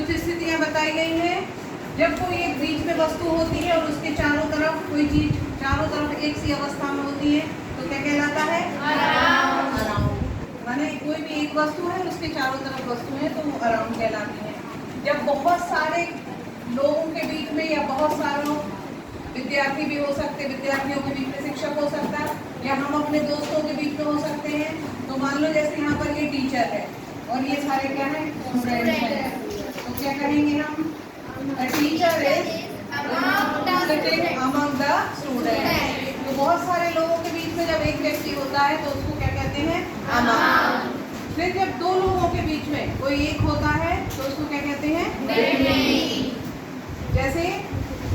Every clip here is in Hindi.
कुछ स्थितियां बताई गई हैं। जब कोई एक बीच में वस्तु होती है और उसके चारों तरफ कोई चीज चारों तरफ एक सी अवस्था में होती है तो क्या कहलाता है? अराउंड। माने कोई भी एक वस्तु है उसके चारों तरफ वस्तु है तो वो अराउंड कहलाती है। जब बहुत सारे लोगों के बीच में या बहुत सारे विद्यार्थी भी हो सकते, विद्यार्थियों के बीच में शिक्षक हो सकता है या हम अपने दोस्तों के बीच में हो सकते हैं। तो मान लो जैसे यहाँ पर ये टीचर है और ये सारे क्या है? स्टूडेंट हैं। तो क्या कहेंगे हम? Teacher is sitting among the student. तो बहुत सारे लोगों के बीच में जब एक व्यक्ति होता है तो उसको क्या कहते हैं? अमंग। फिर जब दो लोगों के बीच में कोई एक होता है तो उसको क्या कहते हैं? बिटवीन। जैसे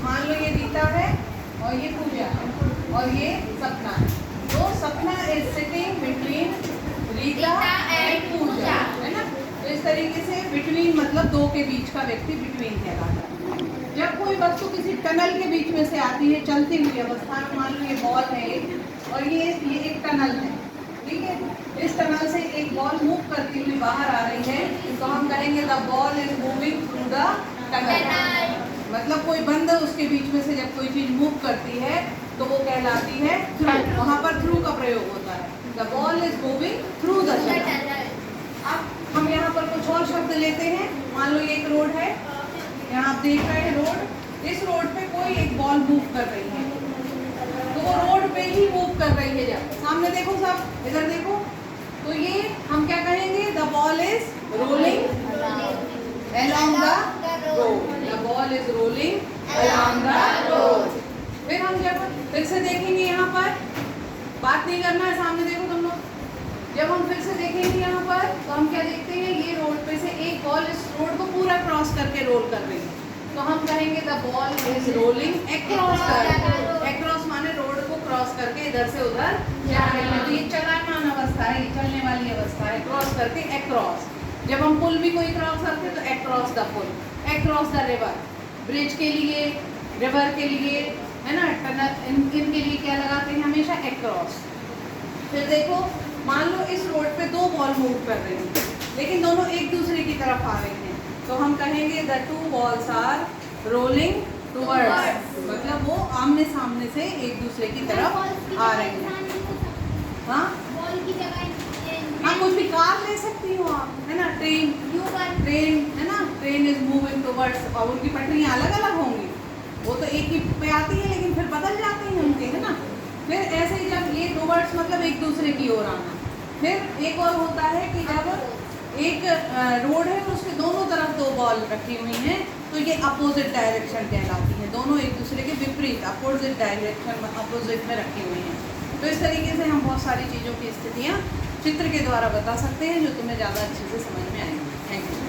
मान लो ये रीता है और ये पूजा और ये सपना है। तो Sapna is sitting between Rita and Pooja, है ना। तो इस तरीके से बिटवीन मतलब दो के बीच का व्यक्ति बिटवीन कहलाता है। जब कोई वस्तु किसी टनल के बीच में से आती है चलती हुई अवस्था में, मान लो ये बॉल है और ये एक टनल है, ठीक है। इस टनल से एक बॉल मूव करती हुई बाहर आ रही है तो हम कहेंगे the ball is moving through the tunnel. मतलब कोई बंद उसके बीच में से जब कोई चीज मूव करती है तो वो कहलाती है थ्रू। वहाँ पर थ्रू का प्रयोग होता है। The ball is moving through the tunnel. अब हम यहाँ पर कुछ और शब्द लेते हैं। मान लो ये एक रोड है, यहाँ आप देख रहे हैं रोड। इस रोड पे कोई एक बॉल मूव कर रही है तो वो रोड पे ही मूव कर रही है। जब सामने देखो, सब इधर देखो, तो ये हम क्या कहेंगे? The ball is rolling along the road. The ball is rolling along the road. फिर हम जब फिर से देखेंगे यहाँ पर, बात नहीं करना है, सामने देखो तुम लोग। जब हम फिर से देखेंगे यहाँ पर तो हम क्या देखते हैं? ये रोड पे से एक बॉल इस रोड को पूरा क्रॉस करके रोल कर रही है तो हम कहेंगे the ball is rolling across the road. Across माने रोड को क्रॉस करके इधर से उधर जा रही है। तो ये चलायमान अवस्था है, ये चलने वाली अवस्था है, क्रॉस करके अक्रॉस। जब हम पुल भी कोई क्रॉस करते हैं तो across the pul, across the river. Bridge के लिए, रिवर के लिए, है ना, टनल, इनके लिए क्या लगाते हैं हमेशा? अक्रॉस। फिर देखो, मान लो इस रोड पे दो बॉल मूव कर रही हैं लेकिन दोनों एक दूसरे की तरफ आ रही हैं तो हम कहेंगे the two balls are rolling towards. मतलब वो आमने सामने से एक दूसरे की तरफ आ रही हैं। हाँ, हाँ, कुछ भी कार ले सकती हो आप, है ना। ट्रेन है ना, ट्रेन इज मूविंग टुवर्ड्स। और उनकी पटरियाँ अलग अलग होंगी, वो तो एक ही पे आती है लेकिन फिर बदल जाती हैं उनके, है ना। फिर ऐसे ही जब ये टुवर्ड्स मतलब एक दूसरे की ओर आना। फिर एक और होता है कि जब एक रोड है उसके दोनों तरफ दो बॉल रखी हुई हैं तो ये अपोजिट डायरेक्शन कहलाती है। दोनों एक दूसरे के विपरीत, अपोजिट डायरेक्शन में, अपोजिट में रखी हुई हैं। तो इस तरीके से हम बहुत सारी चीज़ों की स्थितियाँ चित्र के द्वारा बता सकते हैं जो तुम्हें ज़्यादा अच्छे से समझ में आएंगी। Thank you.